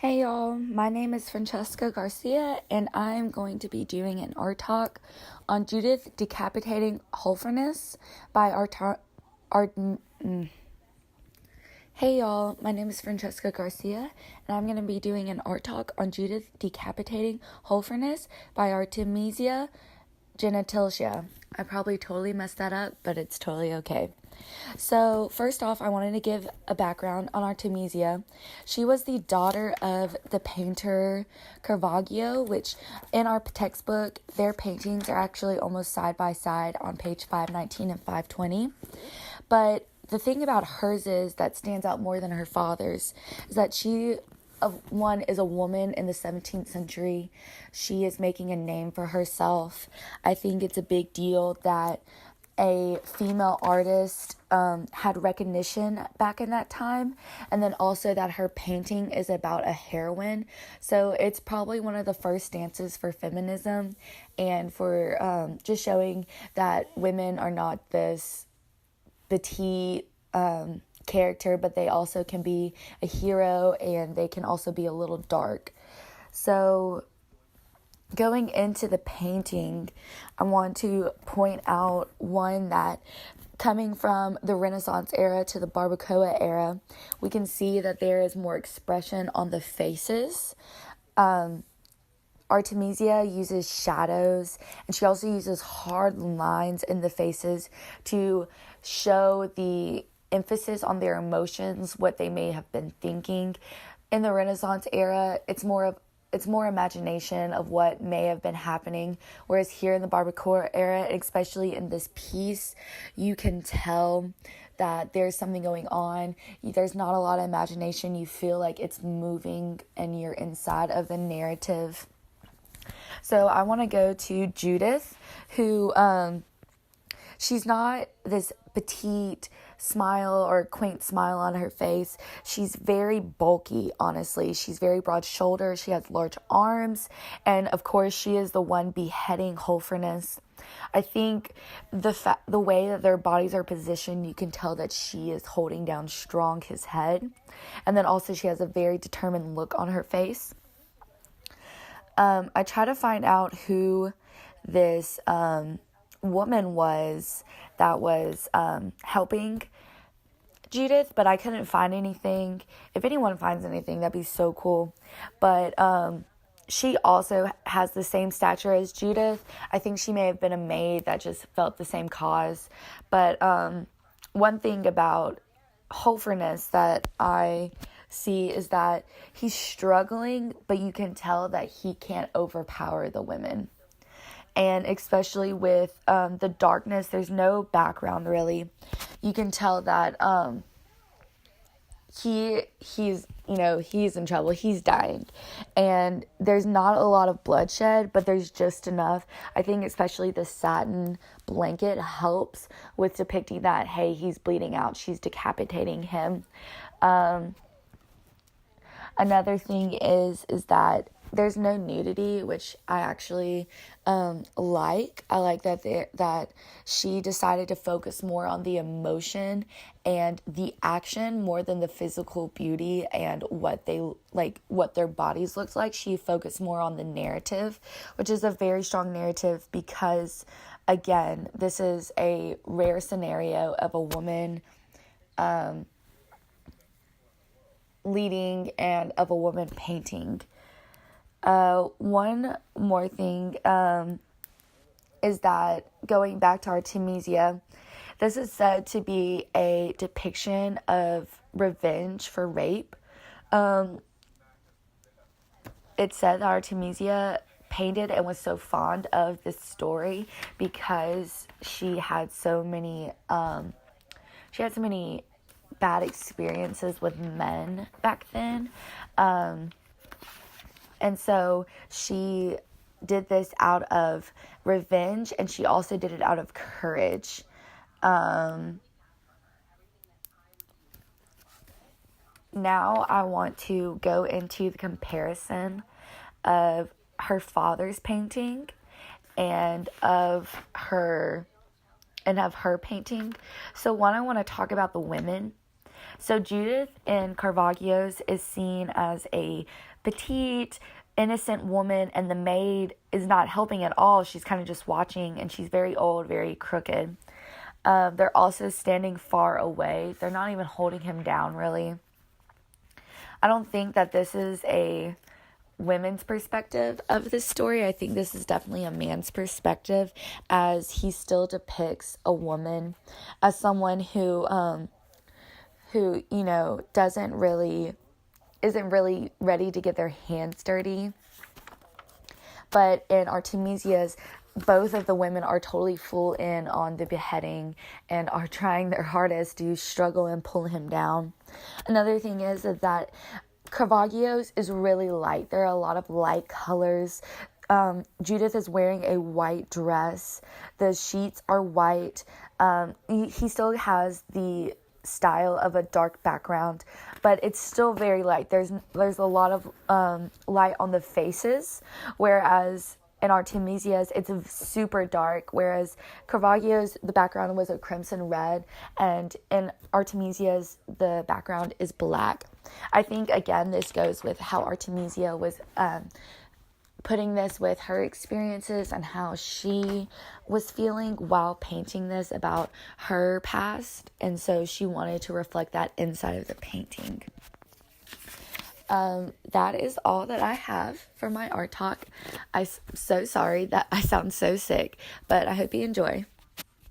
Hey y'all, my name is Francesca Garcia, and I'm going to be doing an art talk on Judith decapitating wholesomness by Hey y'all, my name is Francesca Garcia, and I'm going to be doing an art talk on Judith decapitating wholesomness by Artemisia Gentilcia. I probably totally messed that up, but it's totally okay. So first off, I wanted to give a background on Artemisia. She was the daughter of the painter Caravaggio, which in our textbook, their paintings are actually almost side by side on page 519 and 520. But the thing about hers is that stands out more than her father's is that one is a woman in the 17th century. She is making a name for herself. I think it's a big deal that a female artist had recognition back in that time, and then also that her painting is about a heroine. So it's probably one of the first stances for feminism and for just showing that women are not this petite character, but they also can be a hero, and they can also be a little dark. So going into the painting, I want to point out one that coming from the Renaissance era to the Barbacoa era, we can see that there is more expression on the faces. Artemisia uses shadows, and she also uses hard lines in the faces to show the emphasis on their emotions, what they may have been thinking. In the Renaissance era, it's more imagination of what may have been happening, whereas here in the Barbacoa era, especially in this piece, you can tell that there's something going on. There's not a lot of imagination. You feel like it's moving and you're inside of the narrative. So I want to go to Judith, who she's not this petite smile or quaint smile on her face. She's very bulky, honestly. She's very broad shouldered. She has large arms. And of course, she is the one beheading Holofernes. I think the way that their bodies are positioned, you can tell that she is holding down strong his head. And then also she has a very determined look on her face. I try to find out who this woman was that was helping Judith, but I couldn't find anything. If anyone finds anything, that'd be so cool. But she also has the same stature as Judith. I think she may have been a maid that just felt the same cause. But one thing about Holofernes that I see is that he's struggling, but you can tell that he can't overpower the women. And especially with the darkness, there's no background really. You can tell that he's in trouble. He's dying, and there's not a lot of bloodshed, but there's just enough. I think especially the satin blanket helps with depicting that, hey, he's bleeding out. She's decapitating him. Another thing is that there's no nudity, which I actually like. I like that she decided to focus more on the emotion and the action more than the physical beauty and what their bodies looked like. She focused more on the narrative, which is a very strong narrative because, again, this is a rare scenario of a woman leading and of a woman painting. One more thing is that going back to Artemisia, this is said to be a depiction of revenge for rape. It said that Artemisia painted and was so fond of this story because she had so many bad experiences with men back then. And so she did this out of revenge, and she also did it out of courage. Now I want to go into the comparison of her father's painting and of her painting. So one, I want to talk about the women. So Judith in Caravaggio's is seen as a petite, innocent woman, and the maid is not helping at all. She's kind of just watching, and she's very old, very crooked. They're also standing far away. They're not even holding him down, really. I don't think that this is a women's perspective of this story. I think this is definitely a man's perspective, as he still depicts a woman as someone who isn't really ready to get their hands dirty. But in Artemisia's, both of the women are totally full in on the beheading and are trying their hardest to struggle and pull him down. Another thing is that Caravaggio's is really light. There are a lot of light colors. Judith is wearing a white dress. The sheets are white. He still has the style of a dark background, but it's still very light. There's a lot of light on the faces, whereas in Artemisia's it's super dark, whereas Caravaggio's the background was a crimson red, and in Artemisia's the background is black. I think again this goes with how Artemisia was putting this with her experiences and how she was feeling while painting this about her past, and so she wanted to reflect that inside of the painting. That is all that I have for my art talk. I'm so sorry that I sound so sick, but I hope you enjoy.